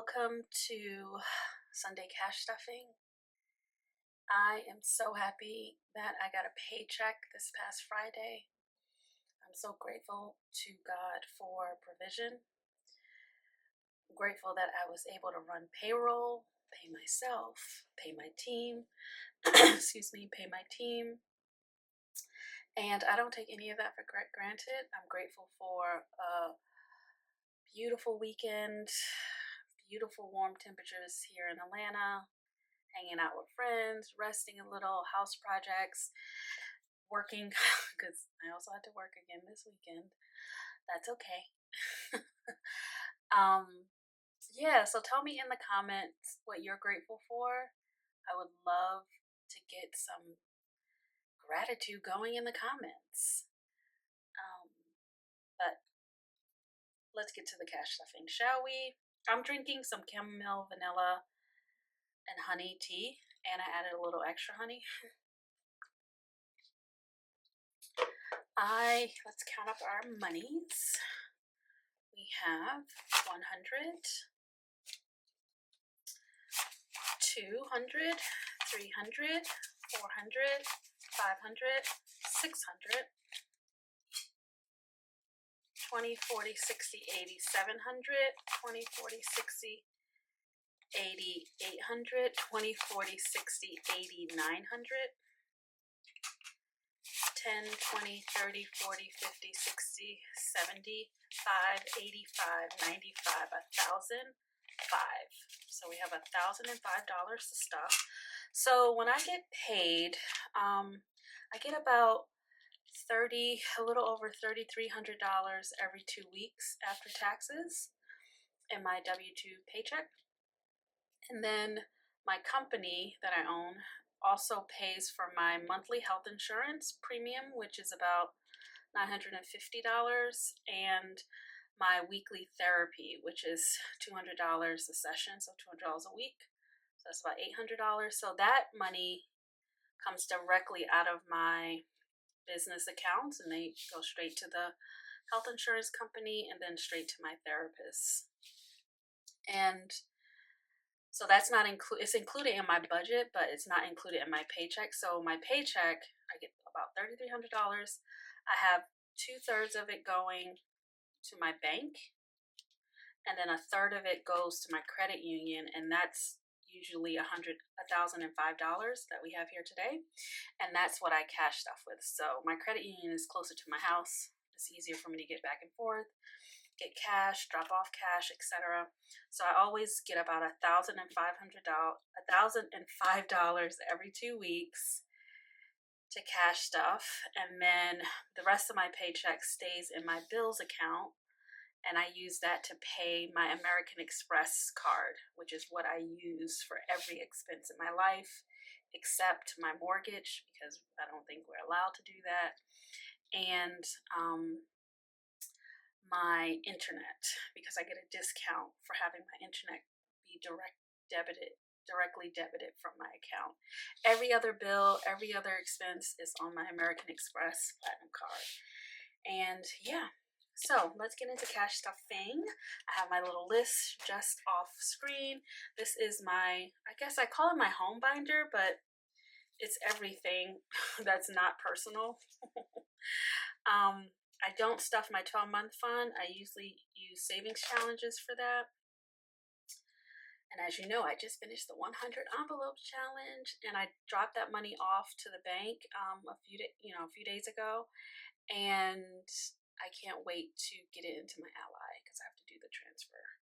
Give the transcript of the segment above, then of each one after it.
Welcome to Sunday cash stuffing. I am so happy that I got a paycheck this past Friday. I'm so grateful to God for provision. I'm grateful that I was able to run payroll, pay myself, pay my team, pay my team. And I don't take any of that for granted. I'm grateful for a beautiful weekend, beautiful warm temperatures here in Atlanta, hanging out with friends, resting a little, house projects, working, because I also had to work again this weekend. That's okay. Yeah, so tell me in the comments what you're grateful for. I would love to get some gratitude going in the comments. But let's get to the cash stuffing, shall we? I'm drinking some chamomile, vanilla, and honey tea, and I added a little extra honey. Let's count up our monies. We have 100, 200, 300, 400, 500, 600, 20, 40, 60, 80, 700, 20, 40, 60, 80, 800, 20, 40, 60, 80, 900, 10, 20, 30, 40, 50, 60, 70, 5, 85, 95, 1,005. So we have $1,005 to stuff. So when I get paid, I get about a little over $3,300 every 2 weeks after taxes in my W-2 paycheck. And then my company that I own also pays for my monthly health insurance premium, which is about $950, and my weekly therapy, which is $200 a session, so $200 a week. So that's about $800. So that money comes directly out of my business accounts, and they go straight to the health insurance company and then straight to my therapist. And so that's not it's included in my budget, but it's not included in my paycheck. So my paycheck, I get about $3,300. I have 2/3 of it going to my bank, and then 1/3 of it goes to my credit union, and that's usually $1,005 that we have here today, and that's what I cash stuff with. So my credit union is closer to my house. It's easier for me to get back and forth, get cash, drop off cash, etc. So I always get about $1,005 every 2 weeks to cash stuff, and then the rest of my paycheck stays in my bills account, and I use that to pay my American Express card, which is what I use for every expense in my life except my mortgage, because I don't think we're allowed to do that, and my internet, because I get a discount for having my internet be directly debited from my account. Every other bill, every other expense is on my American Express Platinum card. And yeah, so let's get into cash stuffing. I have my little list just off screen. This is I guess I call it my home binder, but it's everything that's not personal. I don't stuff my 12-month fund. I usually use savings challenges for that. And as you know, I just finished the 100 envelope challenge, and I dropped that money off to the bank a few days ago, and I can't wait to get it into my Ally because I have to do the transfer.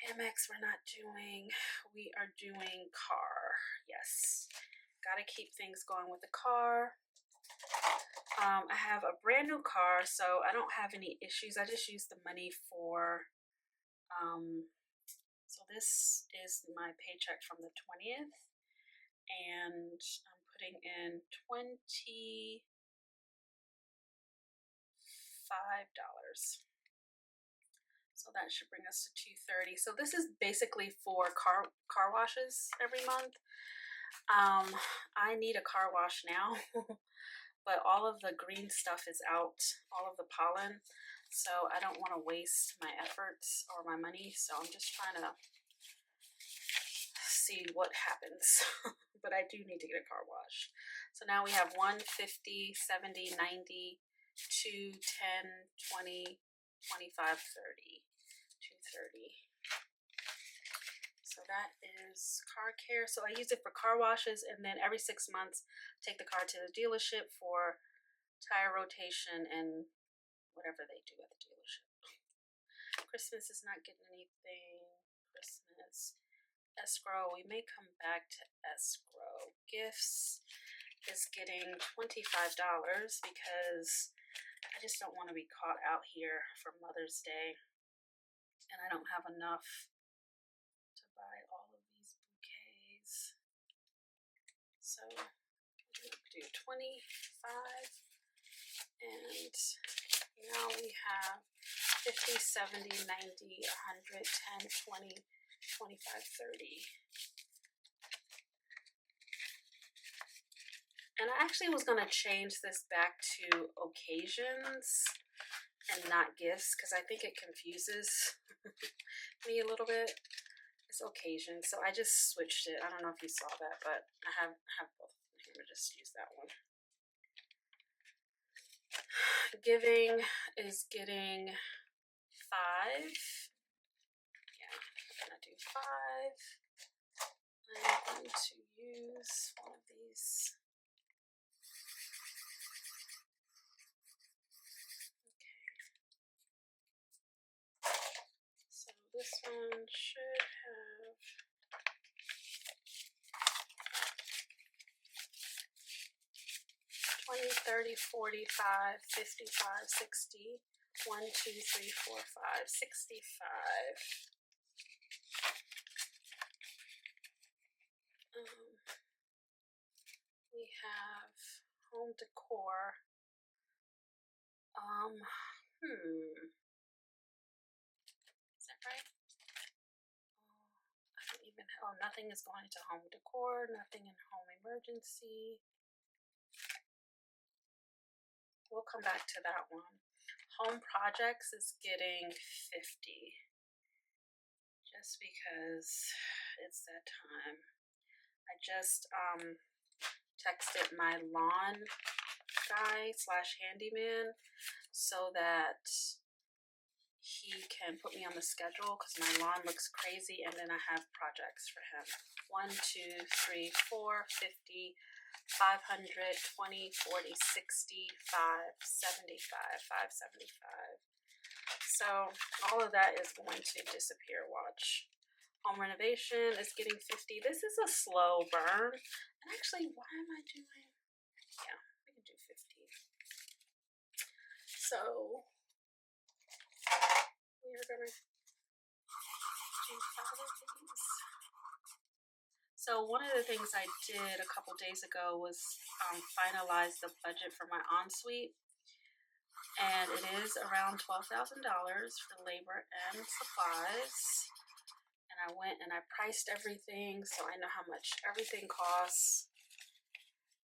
Amex we're not doing. We are doing car. Yes, gotta keep things going with the car. I have a brand new car, so I don't have any issues. I just use the money for, so this is my paycheck from the 20th, and I'm putting in $25. So that should bring us to $230. So this is basically for car washes every month. I need a car wash now. But all of the green stuff is out, all of the pollen. So I don't want to waste my efforts or my money. So I'm just trying to see what happens. But I do need to get a car wash. So now we have 1, 50, 70, 90, 2, 10, 20, 25, 30, 230. So that is car care. So I use it for car washes, and then every 6 months, take the car to the dealership for tire rotation and whatever they do at the dealership. Christmas is not getting anything. Christmas. Escrow. We may come back to escrow. Gifts is getting $25 because I just don't want to be caught out here for Mother's Day. And I don't have enough to buy all of these bouquets. So we'll do 25. And now we have 50, 70, 90, 100, 10, 20, 25, 30. And I actually was going to change this back to occasions and not gifts because I think it confuses me a little bit. It's occasion, so I just switched it. I don't know if you saw that, but I have both. I'm going to just use that one. Giving is getting 5. Yeah, I'm going to do 5. I'm going to use one of these. This one should have 20, 30, 45, 55, 60. 1, 2, 3, 4, 5, 65. We have home decor. Is that right? I don't even, nothing is going to home decor, nothing in home emergency. We'll come back to that one. Home projects is getting 50. Just because it's that time. I just texted my lawn guy / handyman so that he can put me on the schedule because my lawn looks crazy, and then I have projects for him. 1, 2, 3, 4, 50, 500, 20, 40, 60, 5, 75, 575. So all of that is going to disappear. Watch. Home renovation is getting 50. This is a slow burn. And actually, why am I doing? Yeah, we can do 50. So we are going to do 5 of these. So one of the things I did a couple days ago was finalize the budget for my ensuite. And it is around $12,000 for labor and supplies. And I went and I priced everything so I know how much everything costs.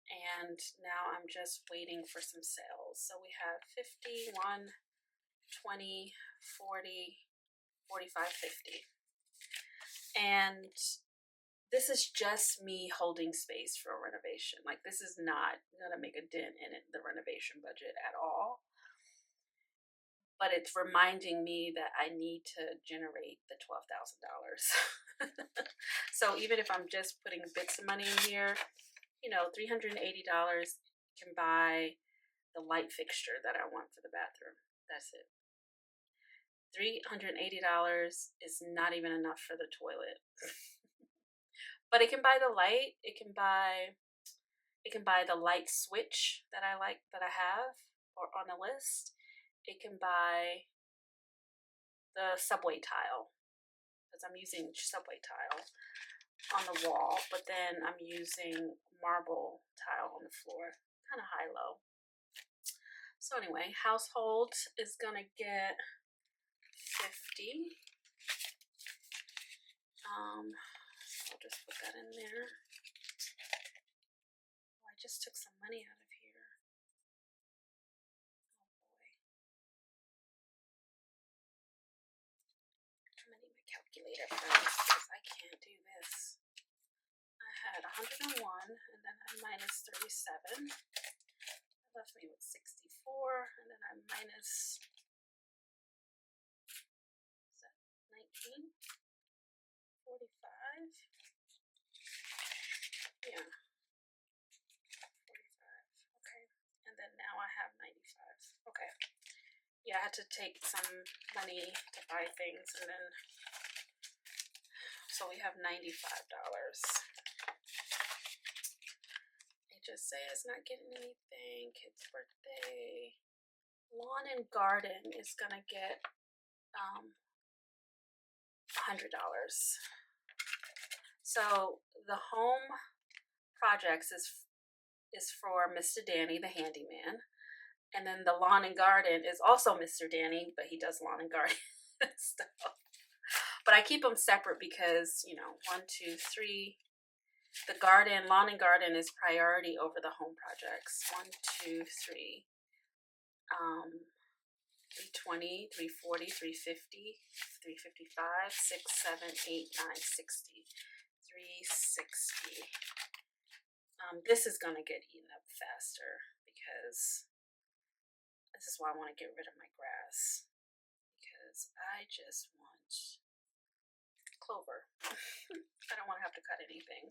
And now I'm just waiting for some sales. So we have 50, 1, 20, 40, 45, 50. And this is just me holding space for a renovation. Like, this is not going to make a dent in the renovation budget at all. But it's reminding me that I need to generate the $12,000. So even if I'm just putting bits of money in here, you know, $380 can buy the light fixture that I want for the bathroom. That's it. $380 is not even enough for the toilet. But it can buy the light. It can buy the light switch that I like, that I have or on the list. It can buy the subway tile, because I'm using subway tile on the wall, but then I'm using marble tile on the floor, kind of high-low. So anyway, household is gonna get 50. I'll just put that in there. Oh, I just took some money out of here. Oh boy. calculator, friends, because I can't do this. I had 101, and then I minus 37. That left me with 64, and then I minus 19, 45. Yeah, 45. Okay, and then now I have 95. Okay. Yeah, I had to take some money to buy things, and then so we have $95. HSA is not getting anything. Kid's birthday. Lawn and garden is gonna get $100. So the home projects is for Mr. Danny, the handyman, and then the lawn and garden is also Mr. Danny, but he does lawn and garden stuff. But I keep them separate because, you know, 1, 2, 3. The lawn and garden is priority over the home projects. 1, 2, 3. 320, 340, 350, 355, 6, 7, 8, 9, 60. 360. This is gonna get eaten up faster because this is why I want to get rid of my grass, because I just want clover. I don't want to have to cut anything.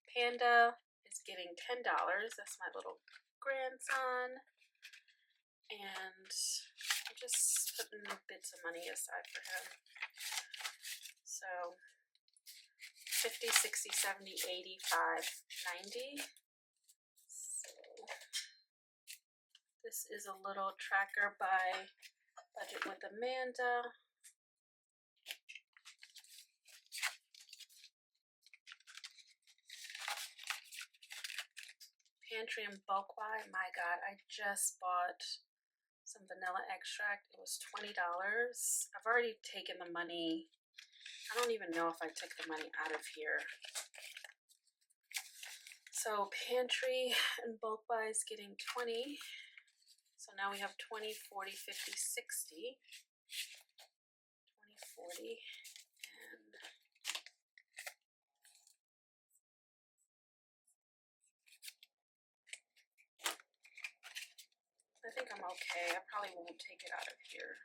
Panda is getting $10. That's my little grandson. And I'm just putting bits of money aside for him. So 50, 60, 70, 85, 90. So this is a little tracker by Budget with Amanda. Pantry and bulk buy. My God, I just bought some vanilla extract. It was $20. I've already taken the money. I don't even know if I took the money out of here. So pantry and bulk buy is getting 20. So now we have 20, 40, 50, 60. 20, 40, and I think I'm okay. I probably won't take it out of here.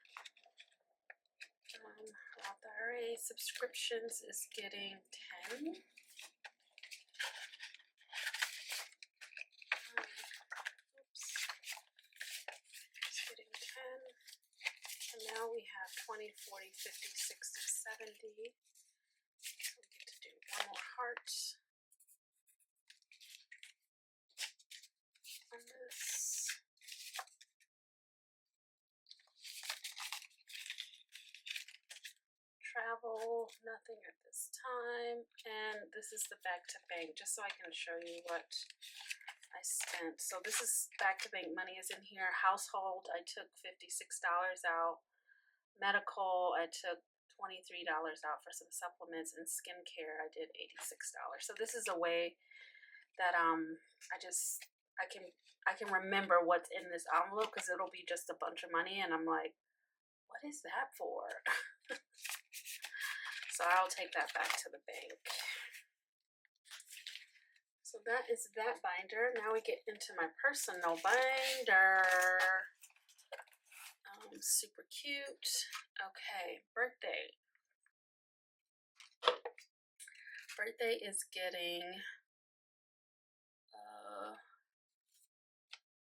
Roth IRA subscriptions is getting 10. Oops. It's getting 10. And now we have 20, 40, 50, 60, 70. So we get to do one more heart on this. Travel, nothing at this time. And this is the back to bank, just so I can show you what I spent. So this is back to bank money is in here. Household, I took $56 out. Medical, I took $23 out for some supplements, and skincare I did $86. So this is a way that I can remember what's in this envelope, because it'll be just a bunch of money and I'm like, what is that for? So I'll take that back to the bank. So that is that binder. Now we get into my personal binder. Super cute. Okay, birthday. Birthday is getting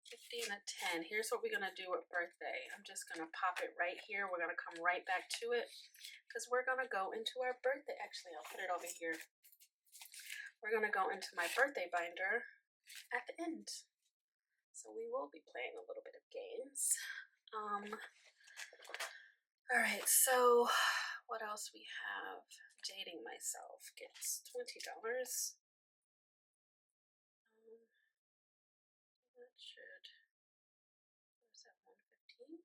50 and a 10. Here's what we're gonna do with birthday. I'm just gonna pop it right here. We're gonna come right back to it because we're gonna go into our birthday. Actually, I'll put it over here. We're gonna go into my birthday binder at the end. So we will be playing a little bit of games. All right, so what else we have? Dating myself gets $20. That should, where's that, 115?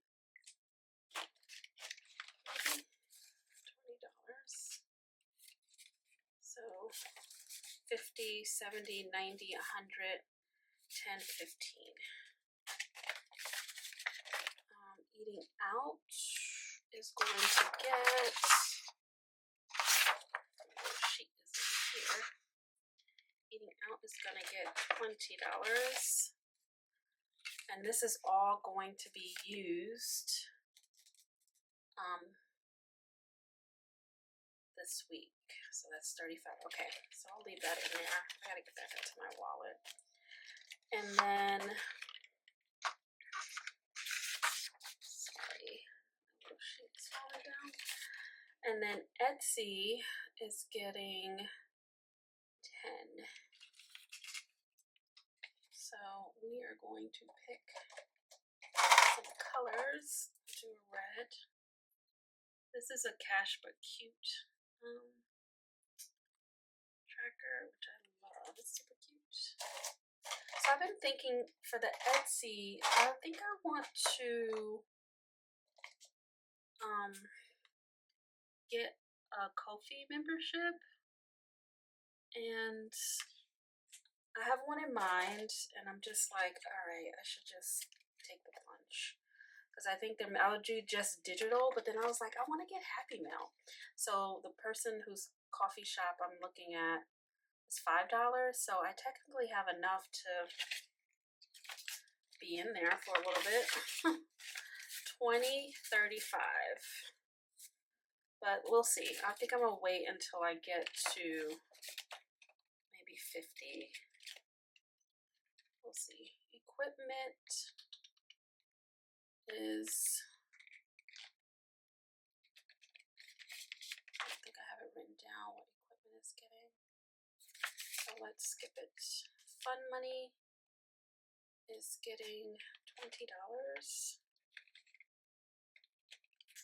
Maybe $20. So 50, 70, 90, 100, 10, 15. Eating out is going to get is going to get $20. And this is all going to be used this week. So that's 35. Okay, so I'll leave that in there. I gotta get that into my wallet. And then, sorry, little sheet's falling down. And then Etsy is getting 10. So we are going to pick some colors. Do red. This is a cash but cute tracker, which I love. It's super cute. So I've been thinking for the Etsy, I think I want to get a Ko-fi membership, and I have one in mind, and I'm just like, all right, I should just take the plunge. Because I think I would do just digital, but then I was like, I want to get Happy Mail. So the person whose coffee shop I'm looking at is $5, so I technically have enough to be in there for a little bit. 20, 35. But we'll see. I think I'm gonna wait until I get to maybe 50. We'll see. Equipment is, I think I have it written down what equipment is getting. So let's skip it. Fun money is getting $20.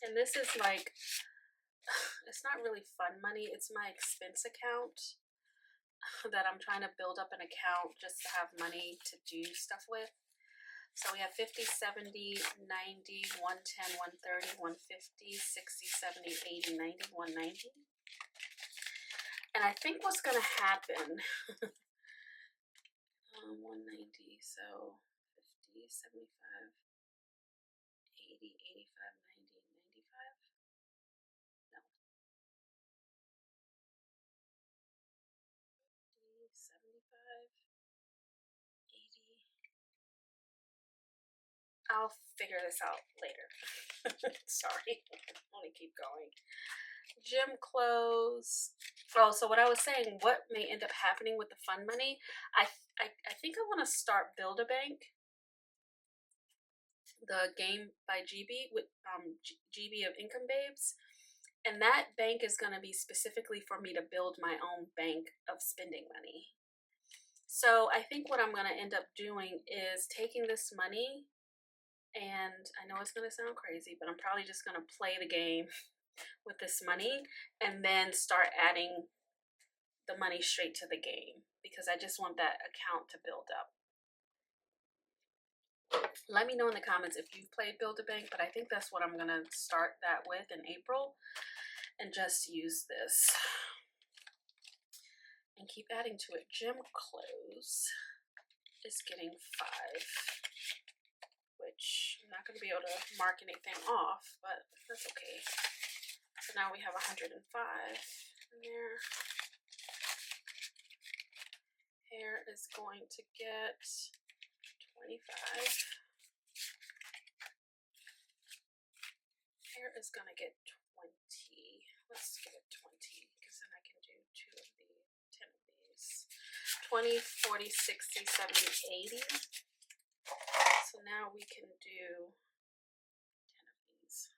And this is like, it's not really fun money, it's my expense account that I'm trying to build up an account just to have money to do stuff with. So we have 50, 70, 90, 110, 130, 150, 60, 70, 80, 90, 190. And I think what's going to happen, 190, so 50, 75, 80, 85, 90, 95. No. 50, 75, 80. I'll figure this out later. Sorry. Let me keep going. Gym clothes. Oh, so what I was saying, what may end up happening with the fund money, I think I want to start Build-A-Bank, the game by GB, with GB of Income Babes. And that bank is going to be specifically for me to build my own bank of spending money. So I think what I'm going to end up doing is taking this money, and I know it's going to sound crazy, but I'm probably just going to play the game with this money and then start adding the money straight to the game, because I just want that account to build up. Let me know in the comments if you've played Build-A-Bank, but I think that's what I'm going to start that with in April, and just use this and keep adding to it. Gym clothes is getting 5, which I'm not going to be able to mark anything off, but that's okay. So now we have 105 in there. Hair is going to get 25. Hair is going to get 20. Let's give it 20, because then I can do 10 of these. 20, 40, 60, 70, 80. So now we can do 10 of these.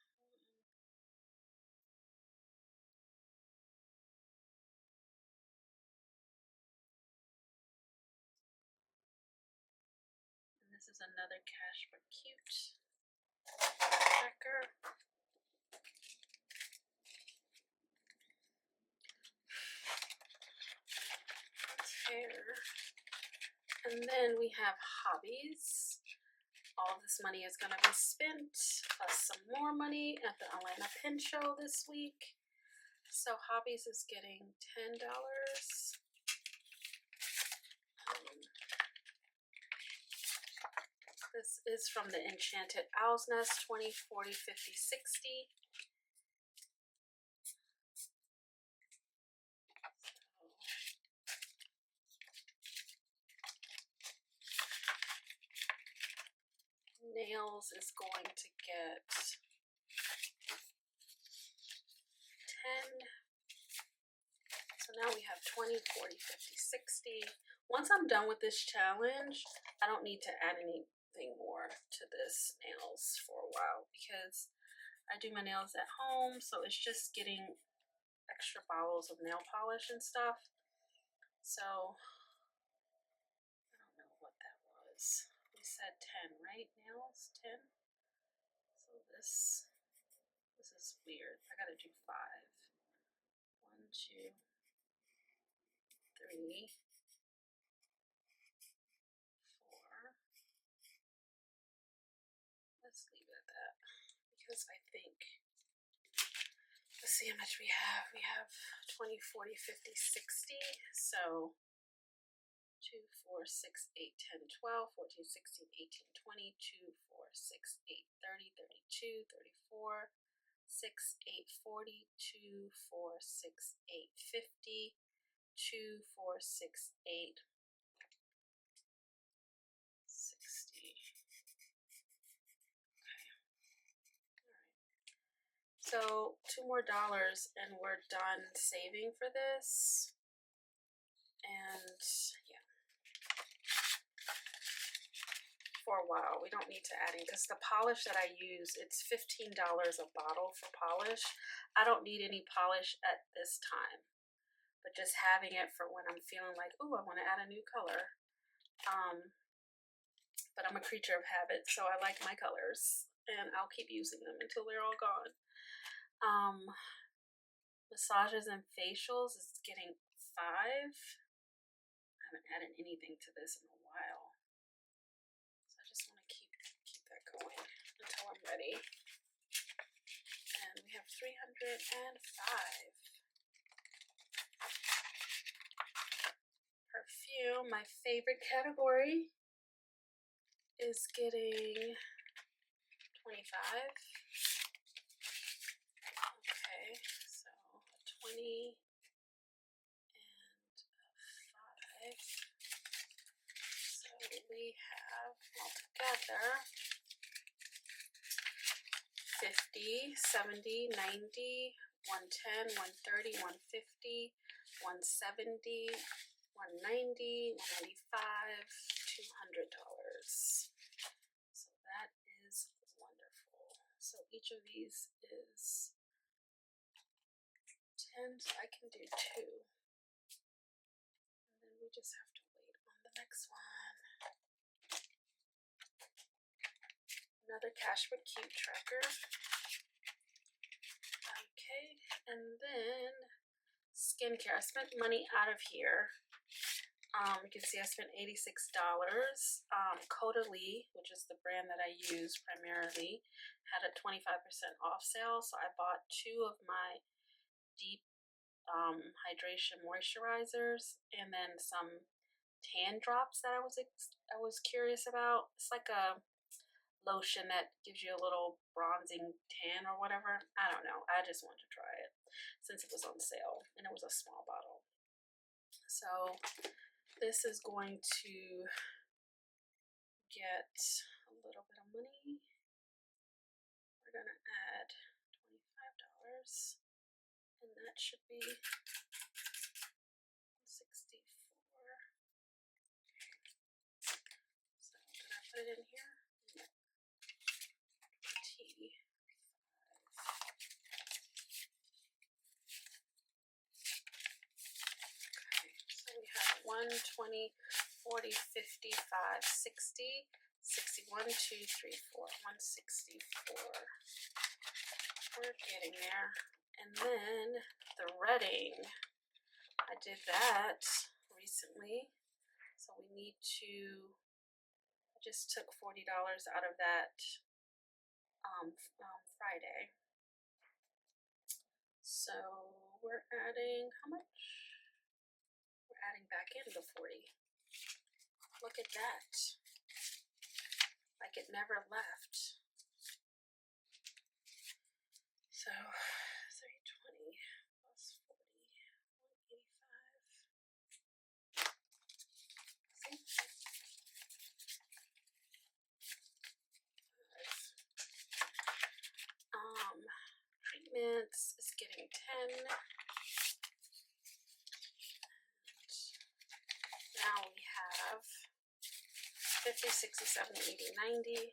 And this is another cash but cute tracker. Hair. And then we have hobbies. All this money is going to be spent, plus some more money at the Atlanta Pen Show this week. So hobbies is getting $10. This is from the Enchanted Owl's Nest, 20, 40, 50, 60. nails is going to get 10. So now we have 20, 40, 50, 60. Once I'm done with this challenge, I don't need to add anything more to this nails for a while because I do my nails at home, so it's just getting extra bottles of nail polish and stuff. So I don't know what that was. We said 10, right? Nails, 10. So this is weird. I gotta do 5. 1, 2, 3, 4. Let's leave it at that because I think, let's see how much we have. We have 20, 40, 50, 60. So 2, 4, 6, 8, 10, 12, 14, 16, 18, 20, 2, 4, 6, 8, 30, 32, 34, 6, 8, 40, 2, 4, 6, 8, 50, 2, 4, 6, 8, 60. So $2 more and we're done saving for this. And yeah, for a while we don't need to add in because the polish that I use, it's $15 a bottle for polish. I don't need any polish at this time, but just having it for when I'm feeling like, oh, I want to add a new color. But I'm a creature of habit, so I like my colors and I'll keep using them until they're all gone. Massages and facials is getting 5. I haven't added anything to this in a while, so I just want to keep that going until I'm ready. And we have 305. Perfume, my favorite category, is getting 25. Okay, so 20 and 5. So we have altogether 50, 70, 90, 110, 130, 150, 170, 190, 195, $200. So that is wonderful. So each of these is 10, so I can do 2. And then we just have to wait on the next one. Another Cash for Cute tracker. Okay, and then skincare. I spent money out of here. You can see I spent $86. Caudalie, which is the brand that I use primarily, had a 25% off sale, so I bought 2 of my deep hydration moisturizers and then some tan drops that I was curious about. It's like a lotion that gives you a little bronzing tan or whatever. I don't know. I just wanted to try it since it was on sale and it was a small bottle. So this is going to get a little bit of money. We're going to add $25 and that should be 64. So did I put it in here? No. 25. Okay, so we have 1, 20, 40, 55, 60, 61, 2, 3, 4, 164. We're getting there. And then the Redding, I did that recently, so we need to, I just took $40 out of that Friday. So we're adding, how much? We're adding back in the 40. Look at that. Like it never left. So 320 plus 40, 185. See? 50, 60, 70, 80, 90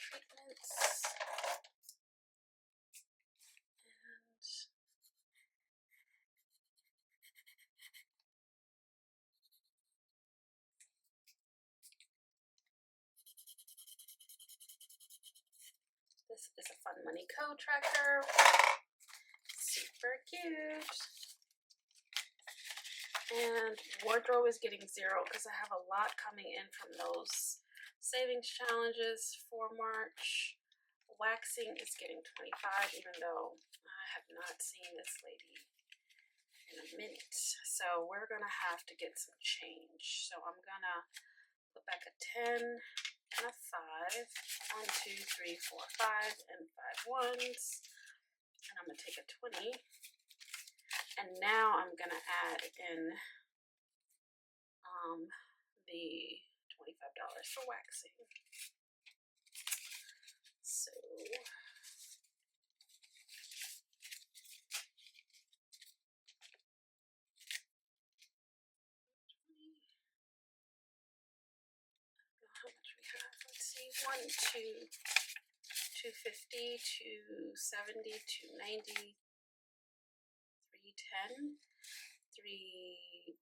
treatments. And this is a Fun Money code tracker. Super cute. And wardrobe is getting 0 because I have a lot coming in from those savings challenges for March. Waxing is getting 25, even though I have not seen this lady in a minute. So we're gonna have to get some change. So I'm gonna put back a 10 and a 5. 1, 2, 3, 4, 5, and 5 ones. And I'm gonna take a 20. And now I'm gonna add in the $25 for waxing. So how much we have? Let's see, 1, 2, 250, 270, 290, 310, 315,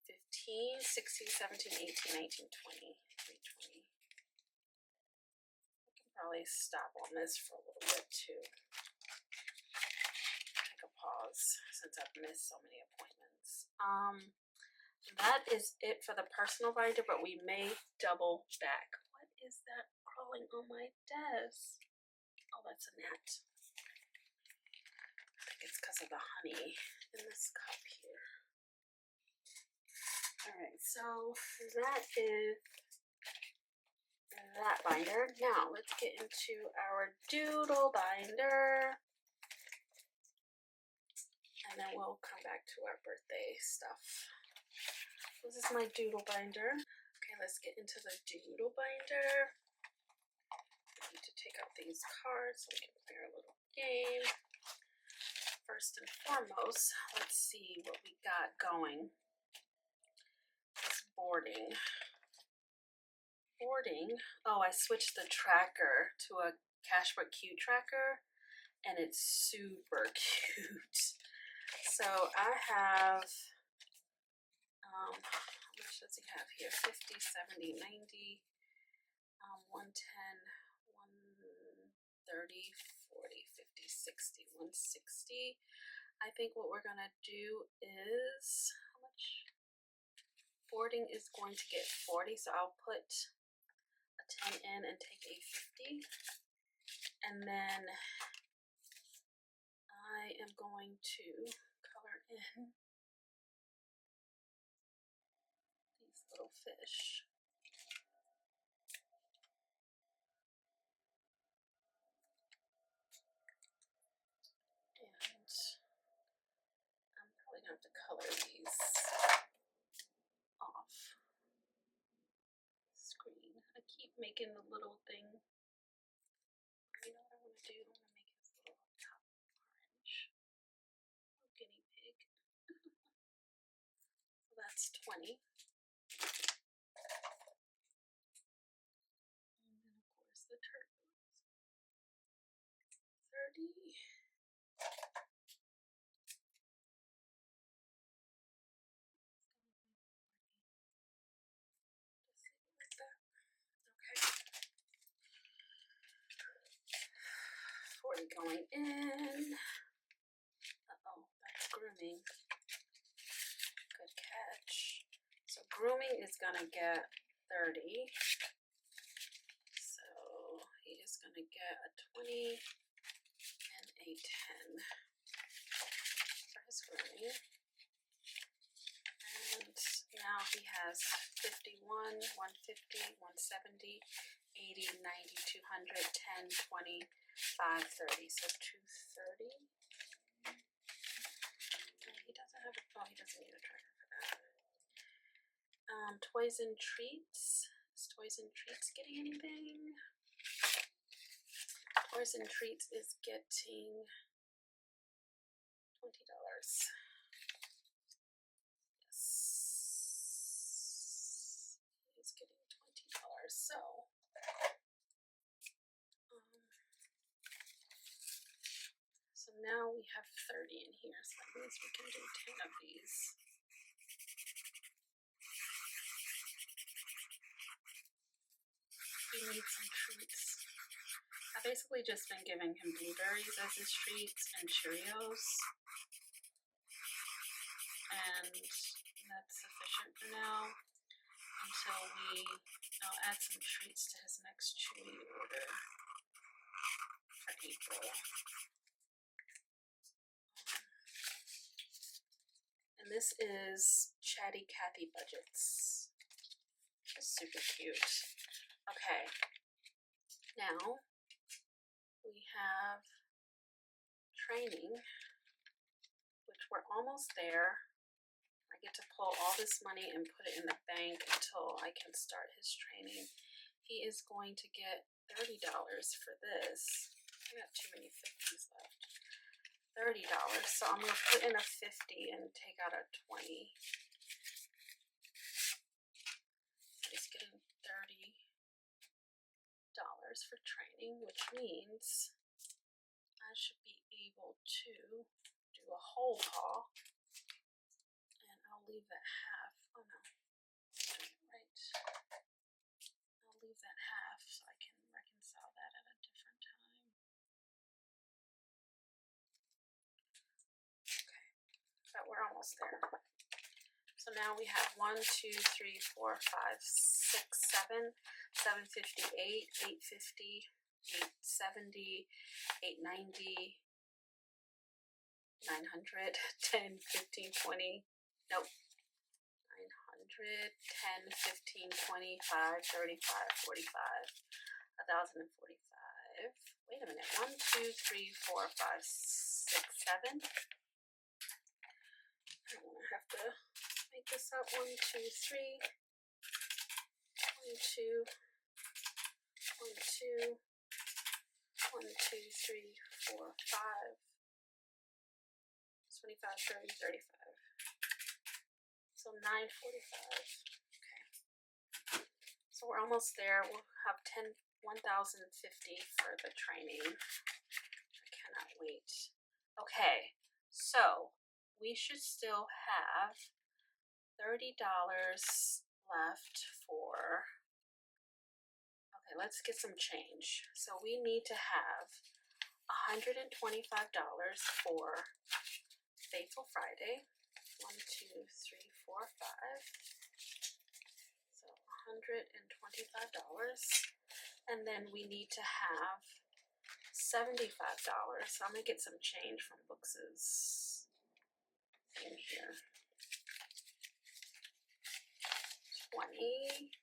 16, 17, 18, 19, 20, 320. I can probably stop on this for a little bit too. Take a pause since I've missed so many appointments. That is it for the personal binder, but we may double back. What is that crawling on my desk? Oh, that's a gnat. I think it's because of the honey in this cup here. Alright, so that is that binder. Now let's get into our doodle binder. And then we'll come back to our birthday stuff. This is my doodle binder. Okay, let's get into the doodle binder. I need to take out these cards so we can play our little game. First and foremost, let's see what we got going. It's boarding. Oh, I switched the tracker to a Cashbook Q tracker, and it's super cute. So I have, how much does he have here? 50, 70, 90, 110, 130, 40, 50, 60, 160. I think what we're gonna do is, how much? Boarding is going to get 40, so I'll put a 10 in and take a 50. And then I am going to color in these little fish. And I'm probably going to have to color these off the screen. I keep making the little thing. You know what I want to do? I want to make his little top orange. Little guinea pig. So that's 20. And then of course the turtles. 30. Like that. Okay. 40 going in. Uh-oh, that's grooming. Good catch. So grooming is gonna get 30. So he is gonna get a 20 and a 10 for his grooming. And now he has 51, 150, 170, 80, 90, 200, 10, 20, 5, 30. So 230. He doesn't have a, oh, he doesn't need a tracker for that. Toys and treats. Is Toys and Treats getting anything? Toys and Treats is getting $20. Yes. He's getting $20. So now we have 30 in here, so that means we can do 10 of these. He needs some treats. I've basically just been giving him blueberries as his treats and Cheerios. And that's sufficient for now until I'll add some treats to his next chewy order for April. And this is Chatty Cathy Budgets. It's super cute. Okay, now we have training, which we're almost there. I get to pull all this money and put it in the bank until I can start his training. He is going to get $30 for this. I got too many 50s left. $30. So I'm going to put in a 50 and take out a 20. So he's getting $30 for training, which means I should be able to do a whole haul. I'll leave that half. Oh no, right. I'll leave that half so I can reconcile that at a different time. Okay, but we're almost there. So now we have 1, 2, 3, 4, 5, 6, 7, 758, 850, 870, 890, 900, 10, 15, 20. Nope. 900, 10, 15, 25, 35, 45, 1,045. Wait a minute. 1, 2, 3, 4, 5, 6, 7. I don't want to have to make this up. 1, 2, 3. 1, 2. 1, 2. 1, 2, 3, 4, 5. 25, 30, 35. So 945. Okay. So we're almost there. We'll have 1,050 for the training. I cannot wait. Okay. So we should still have $30 left for. Okay, let's get some change. So we need to have $125 for Faithful Friday. 1, 2, 3, 4, 5. So $125. And then we need to have $75. So I'm going to get some change from Books's thing here. 20.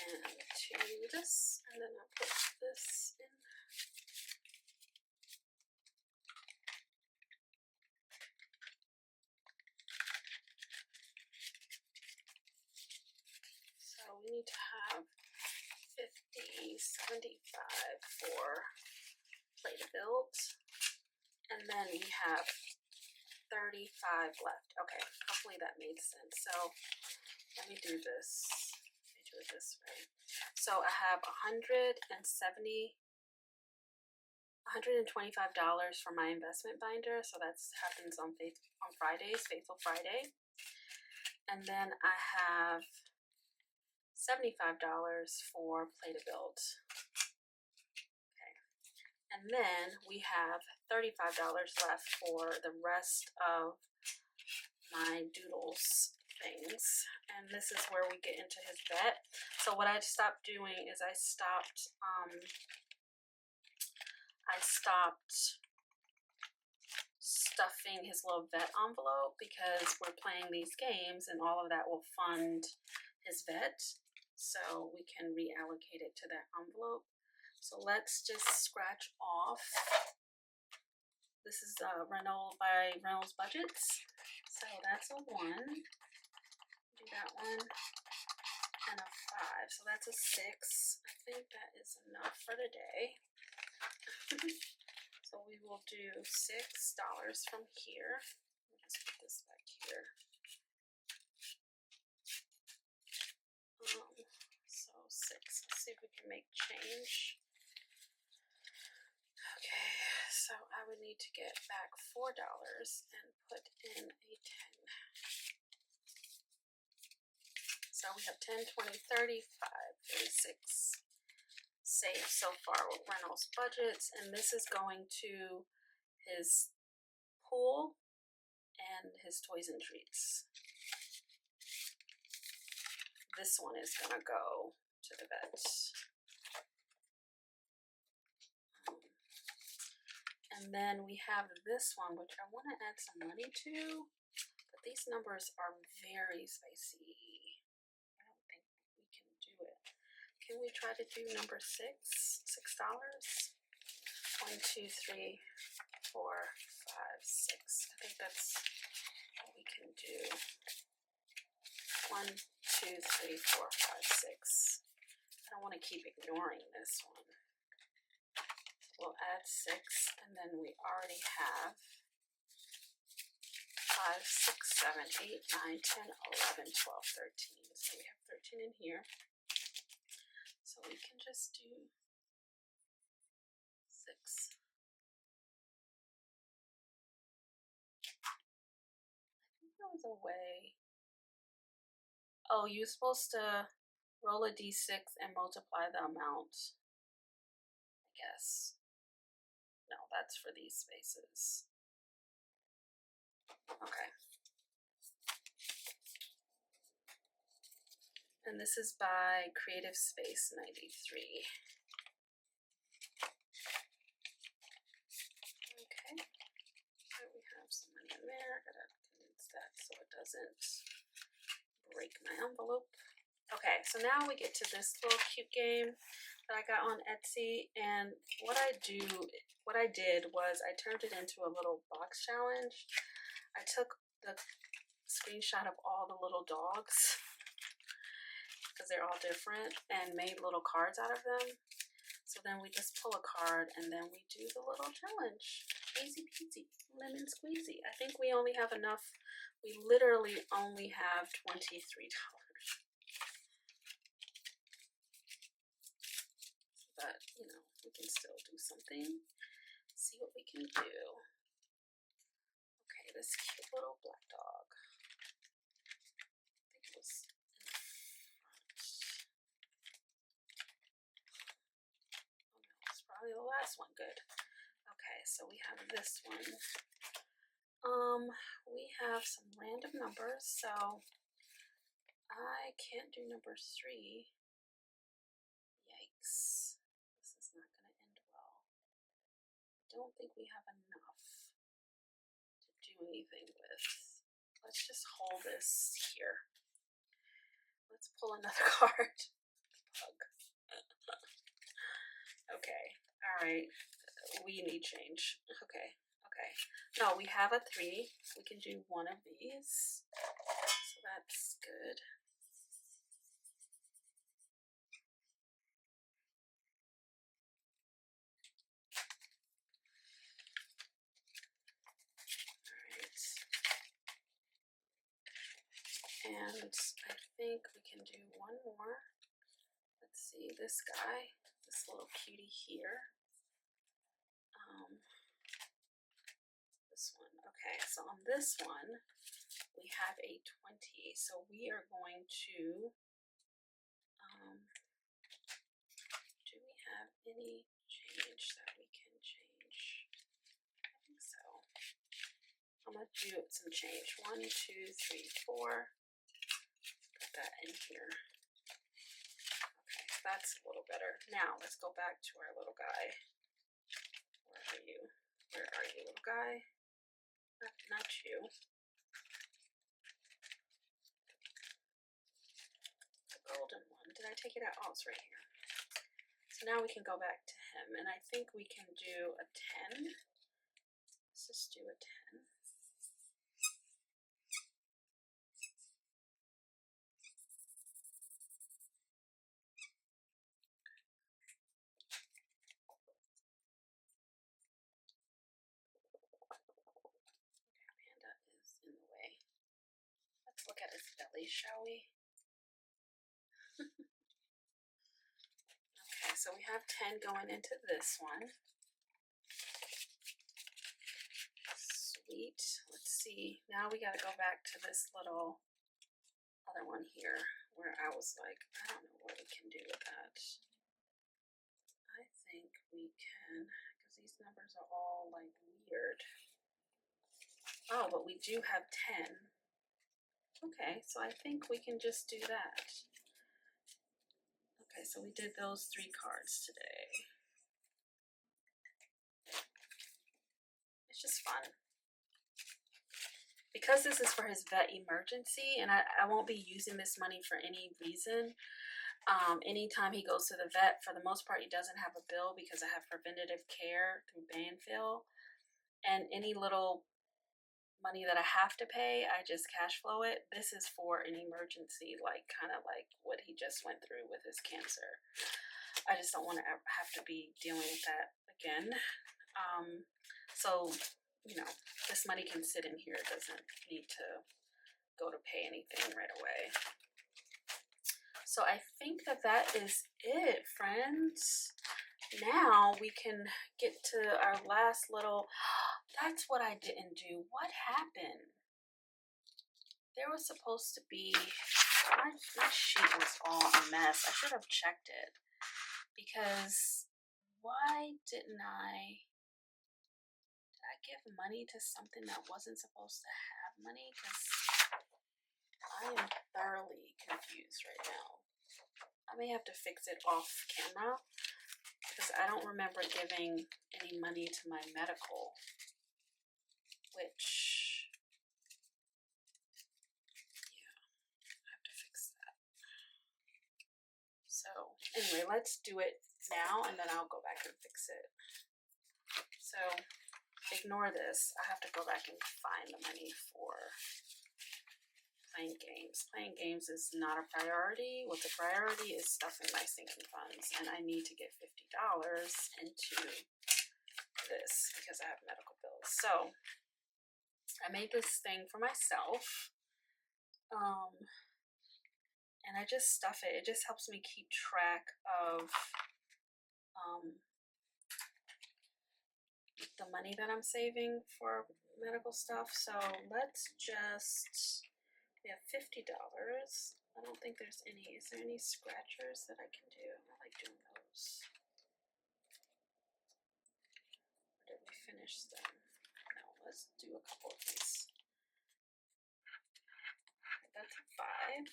And to this. And then I'll put this in. We need to have 50, 75 for Play to Build, and then we have 35 left. Okay, hopefully that made sense. So let me do this. Let me do it this way. So I have $125 for my investment binder. So that happens on Fridays, Faithful Friday, and then I have $75 for Play to Build. Okay. And then we have $35 left for the rest of my doodles things. And this is where we get into his vet. So what I stopped doing is I stopped stuffing his little vet envelope because we're playing these games and all of that will fund his vet. So we can reallocate it to that envelope. So let's just scratch off. This is Reynolds by Reynolds Budgets. So that's a 1. Do that one. And a 5. So that's a 6. I think that is enough for the day. So we will do $6 from here. Let's put this back here. So 6. Let's see if we can make change. Okay, so I would need need to get back $4 and put in a 10. So we have 10, 20, 35, 36 saved so far with Reynolds budgets, and this is going to his pool and his toys and treats. This one is gonna go to the vet. And then we have this one, which I want to add some money to, but these numbers are very spicy. I don't think we can do it. Can we try to do number $6? $6? 1, 2, 3, 4, 5, 6. I think that's what we can do. 1, 2, 3, 4, 5, 6. I don't want to keep ignoring this one. We'll add 6, and then we already have 5, 6, 7, 8, 9, 10, 11, 12, 13. So we have 13 in here. So we can just do 6. I think there was a way. Oh, you're supposed to roll a d6 and multiply the amount, I guess. No, that's for these spaces. Okay. And this is by Creative Space 93. Okay. So we have some money in there. Gotta condense that so it doesn't break my envelope. Okay, so now we get to this little cute game that I got on Etsy, and what I did was I turned it into a little box challenge. I took the screenshot of all the little dogs because they're all different and made little cards out of them. So then we just pull a card and then we do the little challenge. Easy peasy, lemon squeezy. I think we only have enough. We literally only have $23. But, you know, we can still do something. See what we can do. Okay, this cute little black dog. I think it was in the front. Oh no, it's probably the last one. Good. Okay, so we have this one. We have some random numbers, so I can't do number 3. Yikes. This is not going to end well. I don't think we have enough to do anything with. Let's just hold this here. Let's pull another card. Bug. Okay. All right. We need change. Okay. Okay. No, we have a 3. We can do one of these. So that's good. And I think we can do one more. Let's see, this guy, this little cutie here. This one. Okay, so on this one, we have a 20. So we are going to, do we have any change that we can change? I think so. I'm going to do some change. 1, 2, 3, 4. Put that in here. Okay, that's a little better. Now let's go back to our little guy. Where are you? Where are you, little guy? Not you. The golden one. Did I take it out? Oh, it's right here. So now we can go back to him, and I think we can do a 10. Let's just do a 10. Look at his belly, shall we? Okay, so we have 10 going into this one. Sweet. Let's see. Now we got to go back to this little other one here where I was like, I don't know what we can do with that. I think we can, because these numbers are all like weird. Oh, but we do have 10. Okay, so I think we can just do that. Okay, so we did those 3 cards today. It's just fun. Because this is for his vet emergency, and I won't be using this money for any reason. Anytime he goes to the vet, for the most part, he doesn't have a bill because I have preventative care through Banfield. And any little money that I have to pay, I just cash flow it. This is for an emergency, like kind of like what he just went through with his cancer. I just don't want to have to be dealing with that again. So, you know, this money can sit in here. It doesn't need to go to pay anything right away. So I think that is it, friends. Now we can get to our last little, that's what I didn't do. What happened? There was supposed to be, my sheet was all a mess. I should have checked it. Because why didn't I give money to something that wasn't supposed to have money? Because I am thoroughly confused right now. I may have to fix it off camera because I don't remember giving any money to my medical, which, yeah, I have to fix that. So anyway, let's do it now and then I'll go back and fix it. So ignore this. I have to go back and find the money for playing games. Playing games is not a priority. What the priority is stuffing my sinking funds, and I need to get $50 into this because I have medical bills. So I made this thing for myself, and I just stuff it. It just helps me keep track of the money that I'm saving for medical stuff. So let's just, we have $50. I don't think there's any, is there any scratchers that I can do? I like doing those. Or did we finish them? No, let's do a couple of these. That's a 5.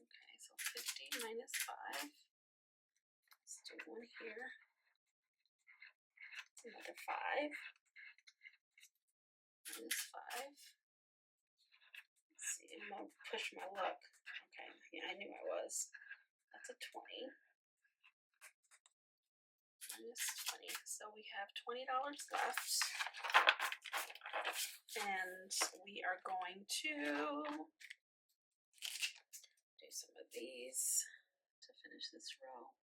Okay, so 50 minus 5. Let's do one here. Another 5. Minus 5. Let's see, I'm gonna push my luck. Okay, yeah, I knew I was. That's a 20. Minus 20. So we have $20 left. And we are going to do some of these to finish this row.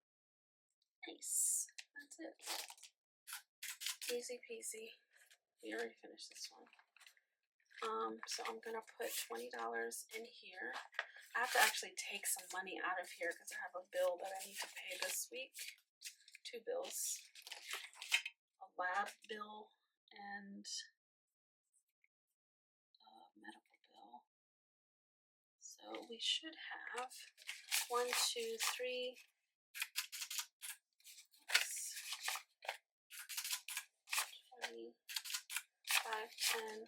Nice. That's it. Easy peasy. We already finished this one. So I'm gonna put $20 in here. I have to actually take some money out of here because I have a bill that I need to pay this week. 2 bills. A lab bill and a medical bill. So we should have 1, 2, 3. 20, 5, 10,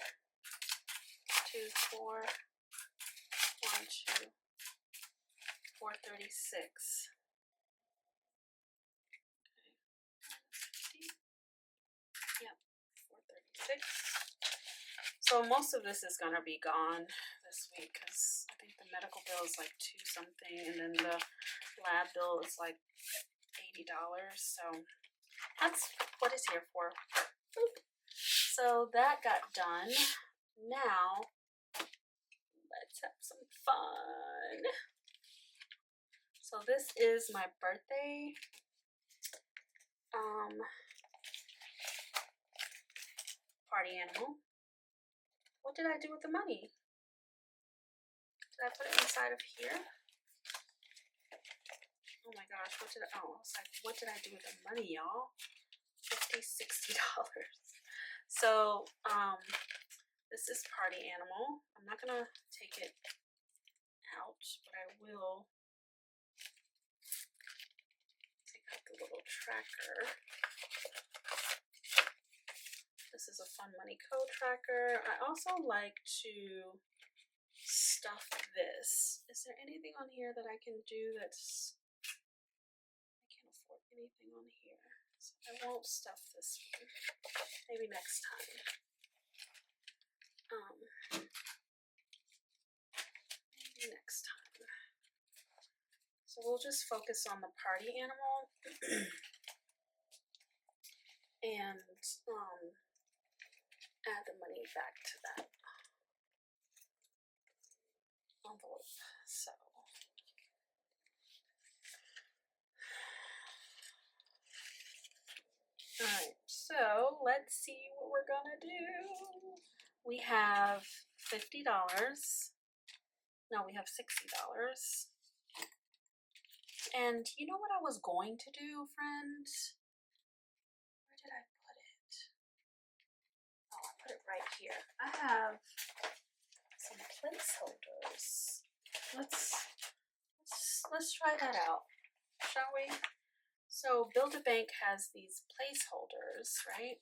2, 4, 1, 2, 436. Okay. Yep, 436. So most of this is gonna be gone this week because I think the medical bill is like 2 something, and then the lab bill is like $80. So that's what it's here for. Boop. So that got done. Now let's have some fun. So this is my birthday party animal. What did I do with the money? Did I put it inside of here? Oh my gosh, what did I, oh, I was like, what did I do with the money, y'all? $50, $60. So, this is Party Animal. I'm not gonna take it out, but I will take out the little tracker. This is a Fun Money Code tracker. I also like to stuff this. Is there anything on here that I can do that's, I can't afford anything on here. So I won't stuff this one. Maybe next time. Maybe next time. So we'll just focus on the Party Animal and add the money back to that envelope. So alright, so let's see what we're gonna do. We have $50. No, we have $60. And you know what I was going to do, friend? Where did I put it? Oh, I put it right here. I have some placeholders. Let's try that out, shall we? So Build-A-Bank has these placeholders, right?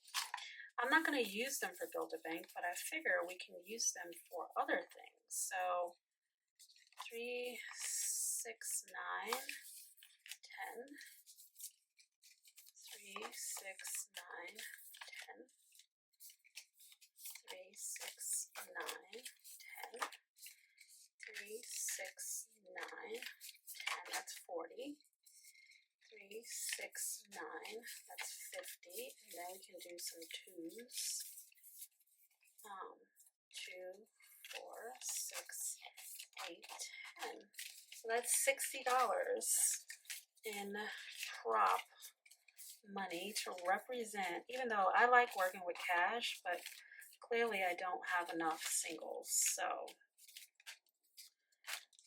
I'm not going to use them for Build-A-Bank, but I figure we can use them for other things. So 3, 6, 9, 10. 3, 6, 9, 10. 3, 6, 9, 10. 3, 6, 9, 10. That's 40. 3, 6, 9. That's 50. And then we can do some twos. 2, 4, 6, 8, 10. So that's $60 in prop money to represent, even though I like working with cash, but clearly I don't have enough singles. So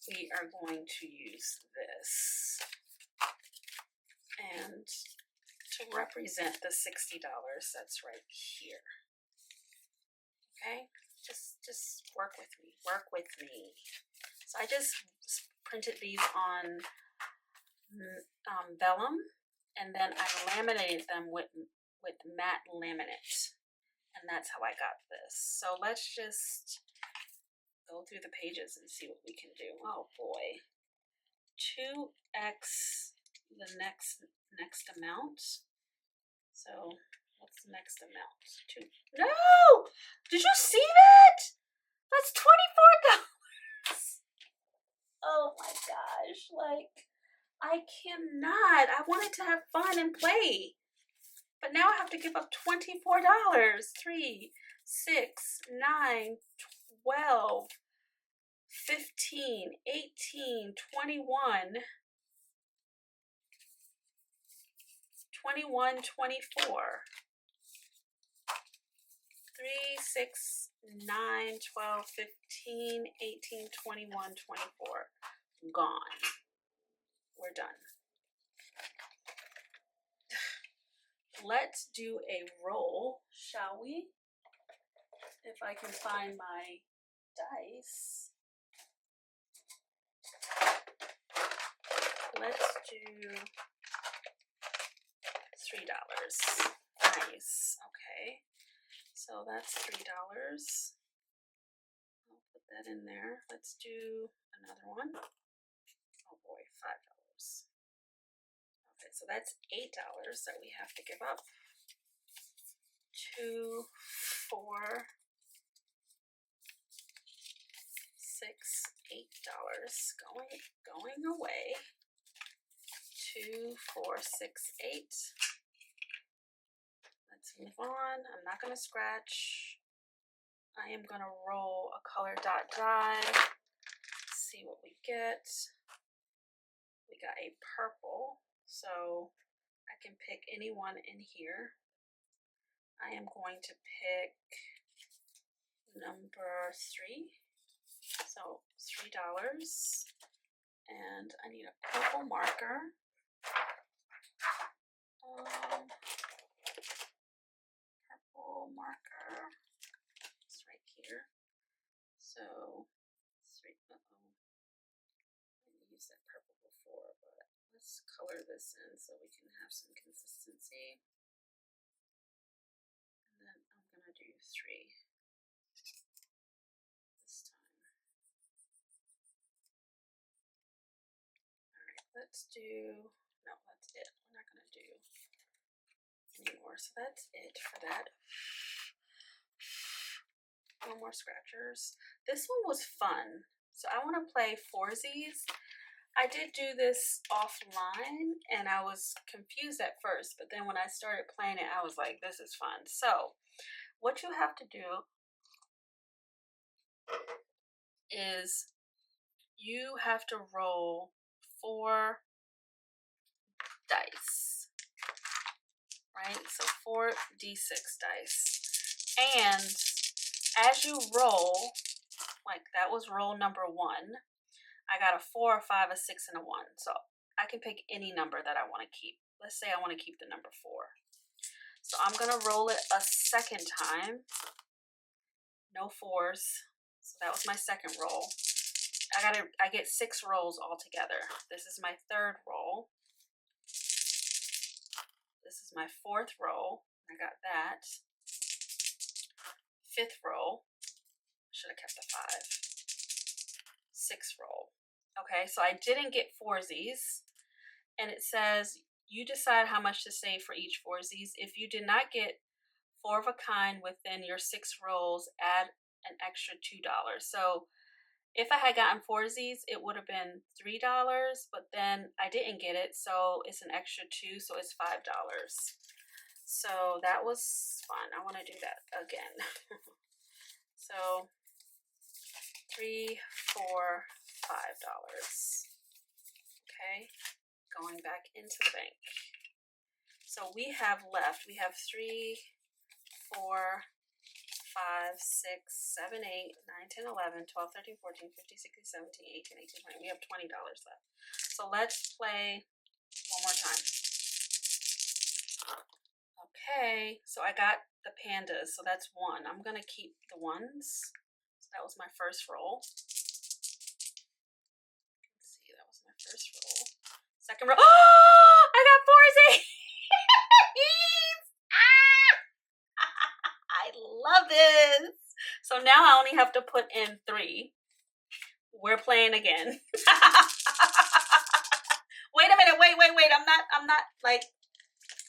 we are going to use this and to represent the $60 that's right here. Okay, just work with me. So I just printed these on vellum, and then I laminated them with matte laminate, and that's how I got this. So let's just go through the pages and see what we can do. Oh boy, 2x the next amount. So what's the next amount? 2. No! Did you see that? That's $24. Oh my gosh, like I cannot. I wanted to have fun and play. But now I have to give up $24. 3, 6, 9, 12, 15, 18, 21, 21, 24. 3, 6, 9, 12, 15, 18, 21, 24. Gone. We're done. Let's do a roll, shall we? If I can find my dice. Let's do $3. Nice. Okay. So that's $3. I'll put that in there. Let's do another one. Oh boy, $5. Okay, so that's $8 that we have to give up. 2, 4, 6, $8 going away. 2, 4, 6, 8. Let's move on. I'm not gonna scratch. I am gonna roll a color dot die. See what we get. We got a purple, so I can pick any one in here. I am going to pick number 3. So $3. And I need a purple marker. So, three, I used that purple before, but let's color this in so we can have some consistency. And then I'm gonna do 3 this time. All right, let's do, no, that's it. We're not gonna do anymore, so that's it for that. No more scratchers. This one was fun, so I want to play foursies. I did do this offline and I was confused at first, but then when I started playing it, I was like, this is fun. So what you have to do is you have to roll 4 dice, right? So 4d6 dice. And as you roll, like that was roll number 1, I got a 4, a 5, a 6, and a 1. So I can pick any number that I want to keep. Let's say I want to keep the number 4. So I'm going to roll it a second time. No 4s. So that was my second roll. I get 6 rolls altogether. This is my 3rd roll. This is my 4th roll. I got that. 5th roll. Should have kept the 5. 6th roll. Okay, so I didn't get foursies. And it says you decide how much to save for each foursies. If you did not get 4 of a kind within your 6 rolls, add an extra $2. So if I had gotten foursies, it would have been $3, but then I didn't get it, so it's an extra 2, so it's $5. So that was fun. I want to do that again. So $3, $4, $5. Okay, going back into the bank. So we have left, we have 3, 4, 5, 6, 7, 8, 9, 10, 11, 12, 13, 14, 15, 16, 17, 18, 19, 20. We have $20 left. So let's play one more time. Okay, so I got the pandas, so that's 1. I'm gonna keep the 1s. So that was my first roll. Let's see, that was my first roll. Second roll. Oh, I got foursies! I love this. So now I only have to put in 3. We're playing again. Wait a minute, wait. I'm not like,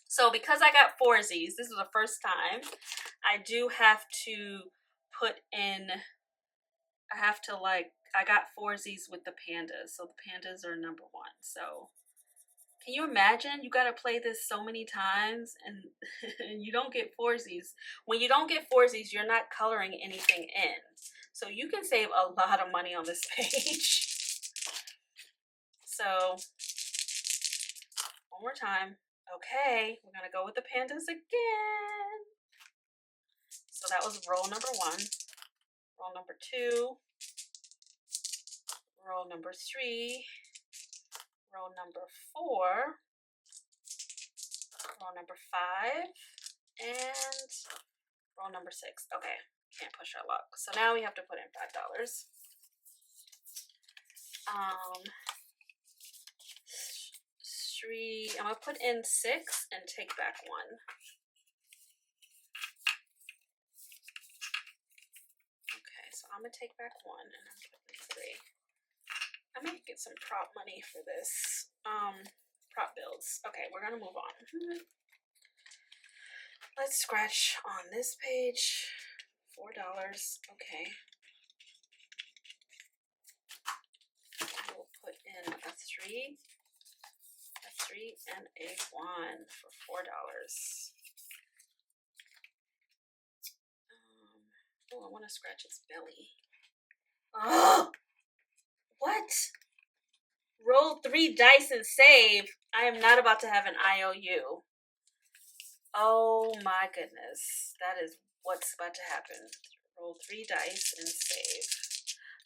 so because I got foursies, this is the first time, I do have to put in, I have to like, I got foursies with the pandas. So the pandas are number 1. So can you imagine? You got to play this so many times and you don't get foursies. When you don't get foursies, you're not coloring anything in. So you can save a lot of money on this page. So one more time. Okay, we're going to go with the pandas again. So that was roll number 1. Roll number 2. Roll number 3. Roll number 4. Roll number 5. And roll number 6. Okay, can't push our luck. So now we have to put in $5. I'm gonna put in 6 and take back 1. Okay, so I'm gonna take back 1 and I'm gonna put in 3. I might get some prop money for this. Prop builds. Okay, we're gonna move on. Let's scratch on this page. $4. Okay. We'll put in a 3. A 3 and a 1 for $4. Oh, I want to scratch its belly. Oh, what? Roll 3 dice and save. I am not about to have an IOU. Oh my goodness. That is what's about to happen. Roll 3 dice and save.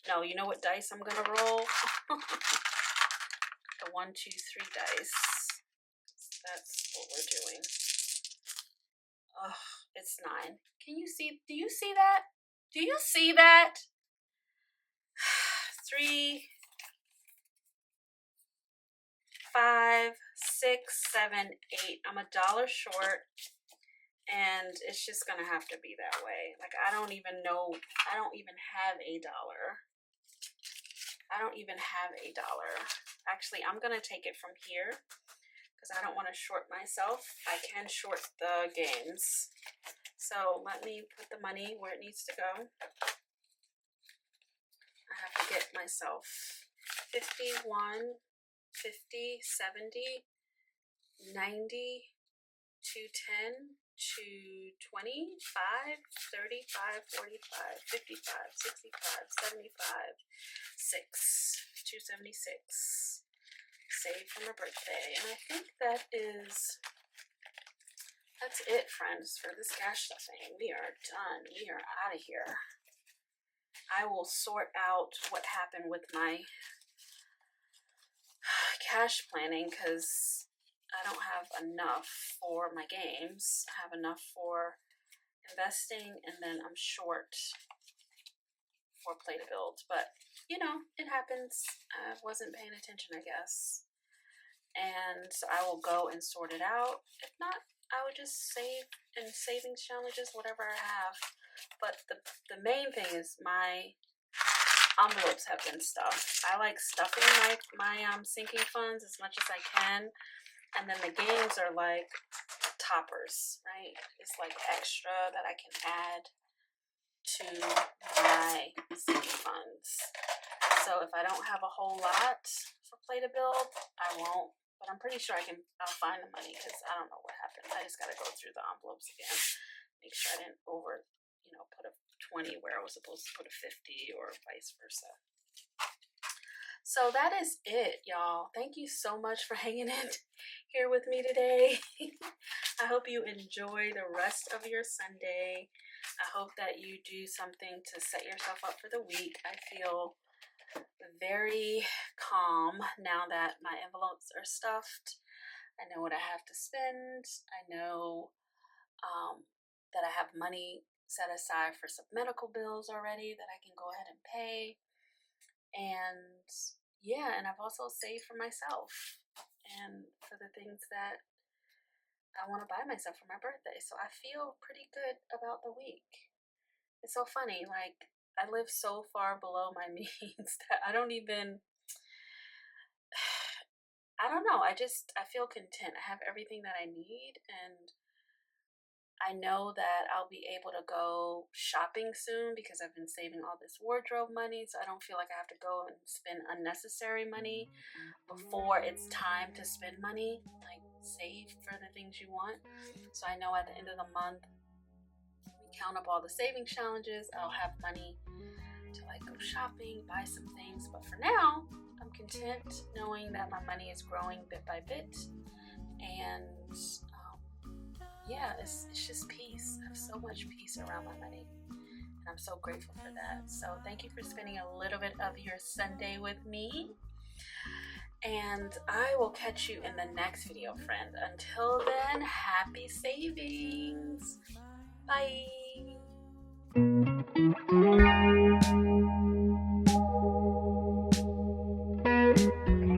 No, you know what dice I'm going to roll? The 1, 2, 3 dice. That's what we're doing. Oh, it's 9. Can you see? Do you see that? Do you see that? 3, 5, 6, 7, 8. I'm $1 short, and it's just gonna have to be that way. Like, I don't even know. I don't even have $1. I don't even have $1. Actually, I'm gonna take it from here because I don't want to short myself. I can short the games. So let me put the money where it needs to go. I have to get myself 51, 50, 70, 90, 210, 225, 35, 45, 55, 65, 75, 6, 276. Save for my birthday. And I think that's it, friends, for this cash stuffing. We are done. We are out of here. I will sort out what happened with my cash planning because I don't have enough for my games. I have enough for investing, and then I'm short for play to build. But, you know, it happens. I wasn't paying attention, I guess. And so I will go and sort it out. If not, I would just save in savings challenges, whatever I have. But the main thing is my envelopes have been stuffed. I like stuffing my sinking funds as much as I can. And then the games are like toppers, right? It's like extra that I can add to my sinking funds. So if I don't have a whole lot for play to build, I won't. But I'm pretty sure I'll find the money because I don't know what happened. I just got to go through the envelopes again. Make sure I didn't put a 20 where I was supposed to put a 50 or vice versa. So that is it, y'all. Thank you so much for hanging in here with me today. I hope you enjoy the rest of your Sunday. I hope that you do something to set yourself up for the week. I feel very calm now that my envelopes are stuffed. I know what I have to spend. I know that I have money set aside for some medical bills already that I can go ahead and pay. And yeah, and I've also saved for myself and for the things that I want to buy myself for my birthday. So I feel pretty good about the week. It's so funny, like I live so far below my means that I don't know. I feel content. I have everything that I need, and I know that I'll be able to go shopping soon because I've been saving all this wardrobe money, so I don't feel like I have to go and spend unnecessary money before it's time to spend money. Like, save for the things you want. So I know at the end of the month, we count up all the saving challenges, I'll have money to like go shopping, buy some things. But for now, I'm content knowing that my money is growing bit by bit, and yeah, it's just peace. I have so much peace around my money, and I'm so grateful for that. So thank you for spending a little bit of your Sunday with me, and I will catch you in the next video, friend. Until then, happy savings. Bye.